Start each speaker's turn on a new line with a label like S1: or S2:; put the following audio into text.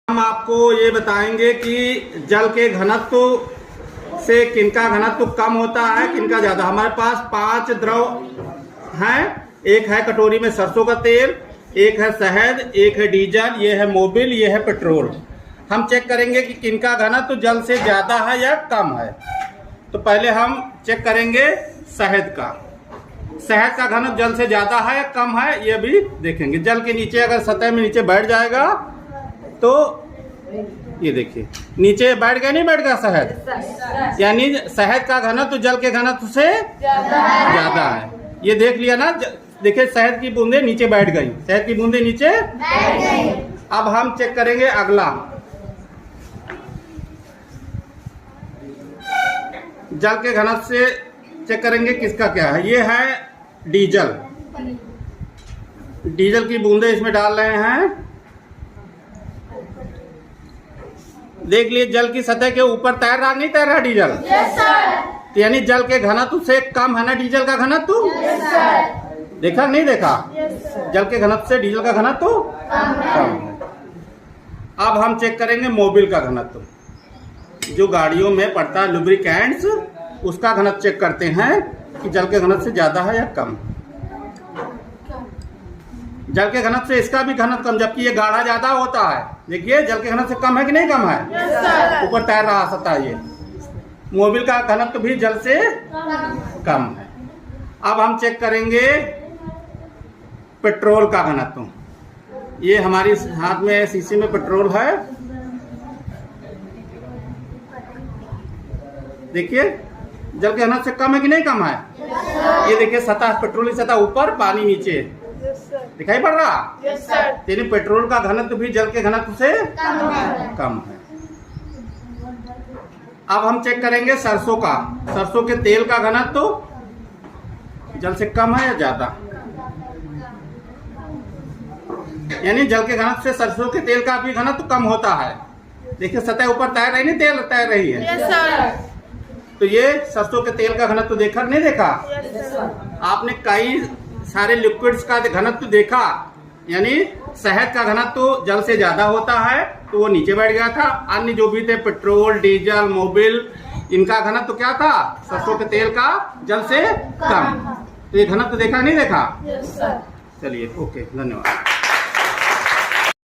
S1: हम आपको ये बताएंगे कि जल के घनत्व से किनका घनत्व कम होता है, किनका ज्यादा। हमारे पास 5 द्रव हैं। एक है कटोरी में सरसों का तेल, एक है शहद, एक है डीजल, ये है मोबिल, ये है पेट्रोल। हम चेक करेंगे कि किनका घनत्व जल से ज्यादा है या कम है। तो पहले हम चेक करेंगे शहद का। शहद का घनत्व जल से ज्यादा है या कम है, ये भी देखेंगे। जल के नीचे अगर सतह में नीचे बैठ जाएगा तो ये देखिए नीचे बैठ गया, नहीं बैठ गया शहद, यानी शहद का घनत्व जल के घनत्व से ज्यादा है। ये देख लिया ना, देखिए शहद की बूंदे नीचे बैठ गई, शहद की बूंदे नीचे बैठ गई। अब हम चेक करेंगे अगला, जल के घनत्व से चेक करेंगे किसका क्या है। ये है डीजल। डीजल की बूंदे इसमें डाल रहे हैं। देख लिए जल की सतह के ऊपर तैर रहा, नहीं तैर रहा डीजल? yes, तो यानी जल के घनत्व से कम है ना डीजल का घनत्व? yes, देखा नहीं देखा? yes, जल के घनत्व से डीजल का घनत्व कम है। अब हम चेक करेंगे मोबिल का घनत्व, जो गाड़ियों में पड़ता है लुब्रिकेंट्स, उसका घनत्व चेक करते हैं कि जल के घनत्व से ज्यादा है या कम। जल के घनत्व से इसका भी घनत्व कम, जबकि ये गाढ़ा ज्यादा होता है। देखिए जल के घनत्व से कम है कि नहीं कम है? ऊपर तैर रहा सतह। ये मोबिल का घनत्व भी जल से कम है। अब हम चेक करेंगे पेट्रोल का घनत्व। ये हमारी हाथ में शीशी में पेट्रोल है। देखिए जल के घनत्व से कम है कि नहीं कम है? ये देखिए सतह, पेट्रोल की सतह ऊपर, पानी नीचे, दिखाई पड़ रहा? यानी पेट्रोल का घनत्व भी जल के घनत्व से कम है। अब हम चेक करेंगे सरसों का। सरसों के तेल का घनत्व जल से कम है या ज्यादा, यानी जल के घनत्व से सरसों के तेल का भी घनत्व कम होता है। देखिए सतह ऊपर तैर रही, नहीं तेल तैर रही है। तो ये सरसों के तेल का घनत्व देखा नहीं देखा? आपने कई सारे लिक्विड्स का घनत्व देखा, यानी शहद का घनत्व जल से ज्यादा होता है तो वो नीचे बैठ गया था। अन्य जो भी थे पेट्रोल, डीजल, मोबिल, इनका घनत्व क्या था? सरसों के तेल का जल से कम। तो ये घनत्व देखा नहीं देखा? चलिए ओके, धन्यवाद।